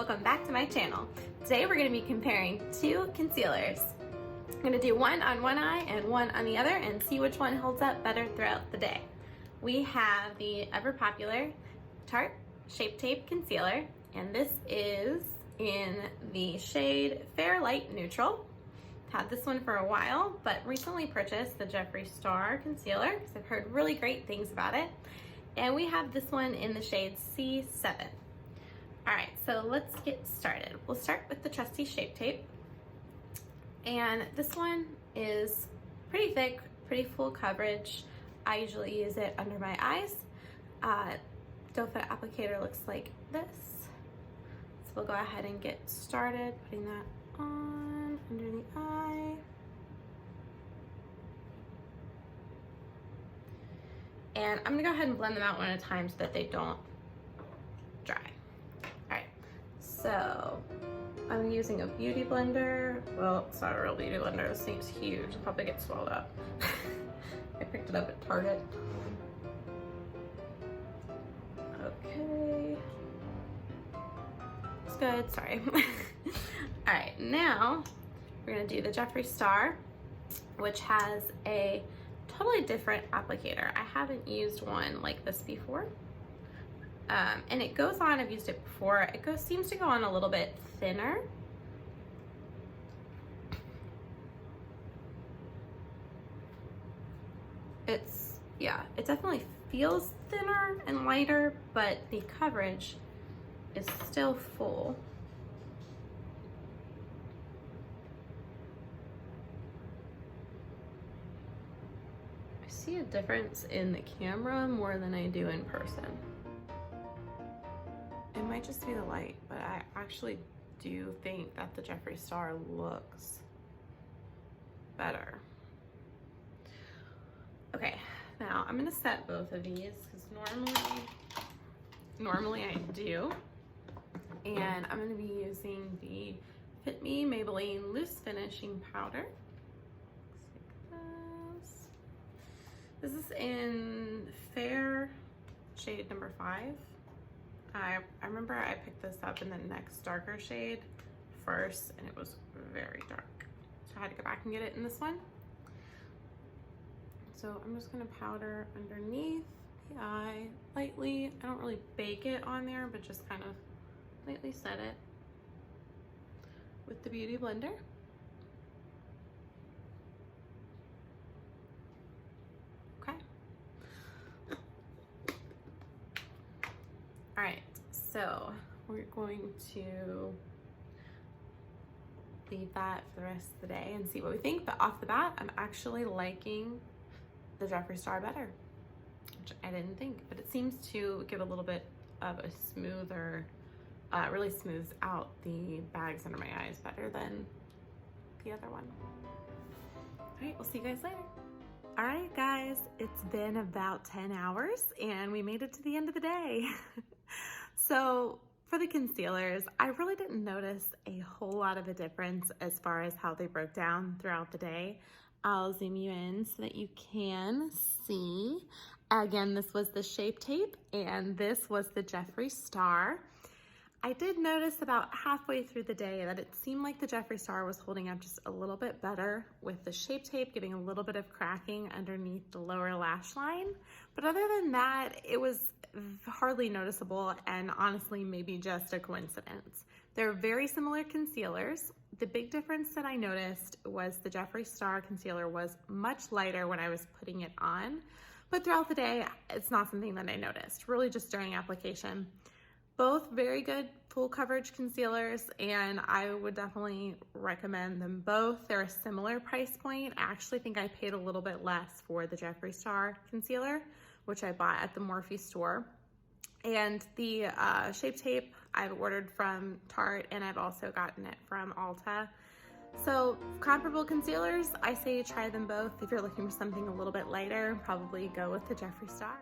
welcome back to my channel. Today we're going to be comparing two concealers. I'm going to do one on one eye and one on the other and see which one holds up better throughout the day. We have the ever popular Tarte Shape Tape Concealer, and this is in the shade Fair Light Neutral. Had this one for a while, but recently purchased the Jeffree Star Concealer because I've heard really great things about it. And we have this one in the shade C7. All right, so let's get started. We'll start with the trusty Shape Tape. And this one is pretty thick, pretty full coverage. I usually use it under my eyes. Doe Foot applicator looks like this. So we'll go ahead and get started putting that on under the eye. And I'm gonna go ahead and blend them out one at a time so that they don't dry. All right, so I'm using a beauty blender. Well, it's not a real beauty blender. This thing's huge. It'll probably get swelled up. I picked it up at Target. Okay. It's good, sorry. All right, now we're gonna do the Jeffree Star, which has a totally different applicator. I haven't used one like this before. And it goes on, I've used it before, it seems to go on a little bit thinner. It definitely feels thinner and lighter, but the coverage is still full. I see a difference in the camera more than I do in person. It might just be the light, but I actually do think that the Jeffree Star looks better. Okay, now I'm gonna set both of these because normally I do. And I'm gonna be using the Fit Me Maybelline Loose Finishing Powder. This is in Fair shade number 5. I remember I picked this up in the next darker shade first and it was very dark. So I had to go back and get it in this one. So I'm just gonna powder underneath the eye lightly. I don't really bake it on there, but just kind of lightly set it with the beauty blender. Okay. All right, so we're going to leave that for the rest of the day and see what we think. But off the bat, I'm actually liking the Jeffree Star better, which I didn't think, but it seems to give a little bit of a smoother, really smooths out the bags under my eyes better than the other one. All right, we'll see you guys later. All right, guys, it's been about 10 hours and we made it to the end of the day. So for the concealers, I really didn't notice a whole lot of a difference as far as how they broke down throughout the day. I'll zoom you in so that you can see. Again, this was the Shape Tape and this was the Jeffree Star. I did notice about halfway through the day that it seemed like the Jeffree Star was holding up just a little bit better with the Shape Tape giving a little bit of cracking underneath the lower lash line. But other than that, it was hardly noticeable and honestly maybe just a coincidence. They're very similar concealers. The big difference that I noticed was the Jeffree Star concealer was much lighter when I was putting it on, but throughout the day, it's not something that I noticed, really just during application. Both very good full coverage concealers, and I would definitely recommend them both. They're a similar price point. I actually think I paid a little bit less for the Jeffree Star concealer, which I bought at the Morphe store. And the Shape Tape I've ordered from Tarte, and I've also gotten it from Ulta. So comparable concealers, I say try them both. If you're looking for something a little bit lighter, probably go with the Jeffree Star.